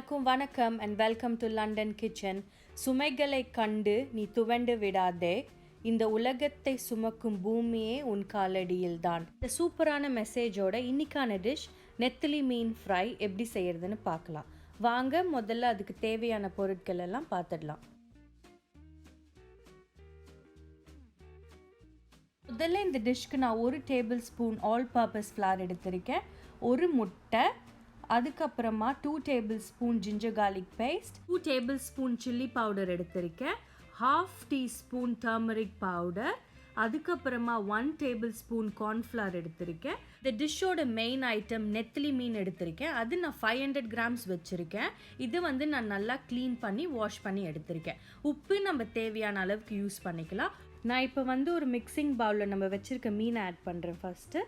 எல்லாருக்கும் வணக்கம் and welcome to London Kitchen. சுமைகளை கண்டு நீ துவண்டு விடாதே, இந்த உலகத்தை சுமக்கும் பூமியே உன் காலடியில்தான். இந்த சூப்பரான மெசேஜோட இன்னைக்கான டிஷ் நெத்திலி மீன் ஃப்ரை எப்படி செய்யறதுன்னு பார்க்கலாம். வாங்க முதல்ல அதுக்கு தேவையான பொருட்கள் எல்லாம் பார்த்துடலாம். முதல்ல இந்த டிஷ்க்கு நான் 1 tablespoon all purpose flour எடுத்திருக்கேன், 1 முட்டை, அதுக்கப்புறமா 2 tablespoon ginger garlic paste, 2 tablespoon chilli powder எடுத்திருக்கேன், 1/2 டீஸ்பூன் டர்மரிக் பவுடர், அதுக்கப்புறமா 1 டேபிள் ஸ்பூன் கார்ன்ஃப்ளவர் எடுத்திருக்கேன். இந்த டிஷ்ஷோட மெயின் ஐட்டம் நெத்திலி மீன் எடுத்திருக்கேன், அது நான் 500 கிராம்ஸ் வச்சுருக்கேன். இது நான் நல்லா க்ளீன் பண்ணி வாஷ் பண்ணி எடுத்திருக்கேன். உப்பு நம்ம தேவையான அளவுக்கு யூஸ் பண்ணிக்கலாம். நான் இப்போ ஒரு மிக்சிங் பவுலில் நம்ம வச்சுருக்க மீனை ஆட் பண்ணுறேன் ஃபஸ்ட்டு.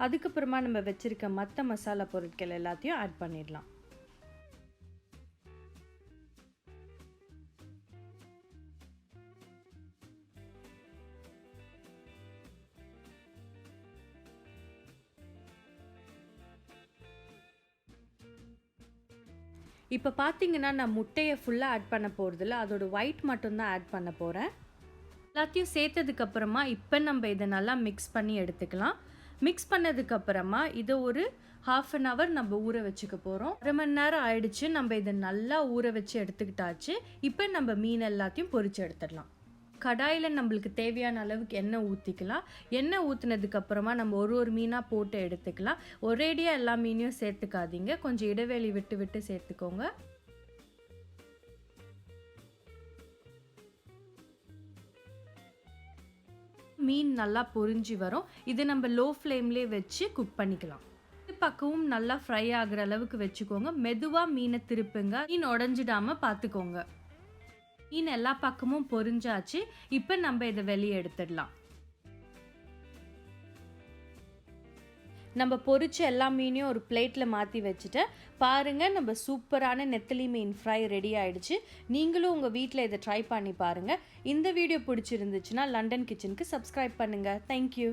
அதுக்கப்புறமா நம்ம வச்சுருக்க மற்ற மசாலா பொருட்கள் எல்லாத்தையும் ஆட் பண்ணிடலாம். இப்போ பார்த்தீங்கன்னா நான் முட்டையை ஃபுல்லாக ஆட் பண்ண போகிறதில்ல, அதோட ஒயிட் மட்டும்தான் ஆட் பண்ண போகிறேன். எல்லாத்தையும் சேர்த்ததுக்கப்புறமா இப்போ நம்ம இதை நல்லா மிக்ஸ் பண்ணி எடுத்துக்கலாம். மிக்ஸ் பண்ணதுக்கப்புறமா இதை ஒரு 1/2 an hour நம்ம ஊற வச்சுக்க போகிறோம். 1/2 மணி நேரம் ஆயிடுச்சு, நம்ம இதை நல்லா ஊற வச்சு எடுத்துக்கிட்டாச்சு. இப்போ நம்ம மீன் எல்லாத்தையும் பொரிச்சு எடுத்துடலாம். கடாயில் நம்மளுக்கு தேவையான அளவுக்கு எண்ணெய் ஊற்றிக்கலாம். எண்ணெய் ஊற்றினதுக்கப்புறமா நம்ம ஒரு மீனாக போட்டு எடுத்துக்கலாம். ஒரேடியாக எல்லா மீனையும் சேர்த்துக்காதீங்க, கொஞ்சம் இடைவெளி விட்டு விட்டு சேர்த்துக்கோங்க. மீன் நல்லா பொரிஞ்சு வரும். இது நம்ம லோ ஃப்ளேம்லேயே வச்சு குக் பண்ணிக்கலாம். பக்கமும் நல்லா ஃப்ரை ஆகிற அளவுக்கு வச்சுக்கோங்க. மெதுவாக மீனை திருப்புங்க, மீன் உடஞ்சிடாமல் பார்த்துக்கோங்க. மீன் எல்லா பக்கமும் பொரிஞ்சாச்சு. இப்போ நம்ம இதை வெளியே எடுத்துடலாம். நம்ம பொரிச்ச எல்லா மீனையும் ஒரு பிளேட்டில் மாற்றி வச்சுட்டு பாருங்கள், நம்ம சூப்பரான நெத்திலி மீன் ஃப்ரை ரெடி ஆகிடுச்சு. நீங்களும் உங்கள் வீட்டில் இதை ட்ரை பண்ணி பாருங்கள். இந்த வீடியோ பிடிச்சிருந்துச்சுன்னா லண்டன் கிச்சனுக்கு சப்ஸ்கிரைப் பண்ணுங்கள். தேங்க்யூ.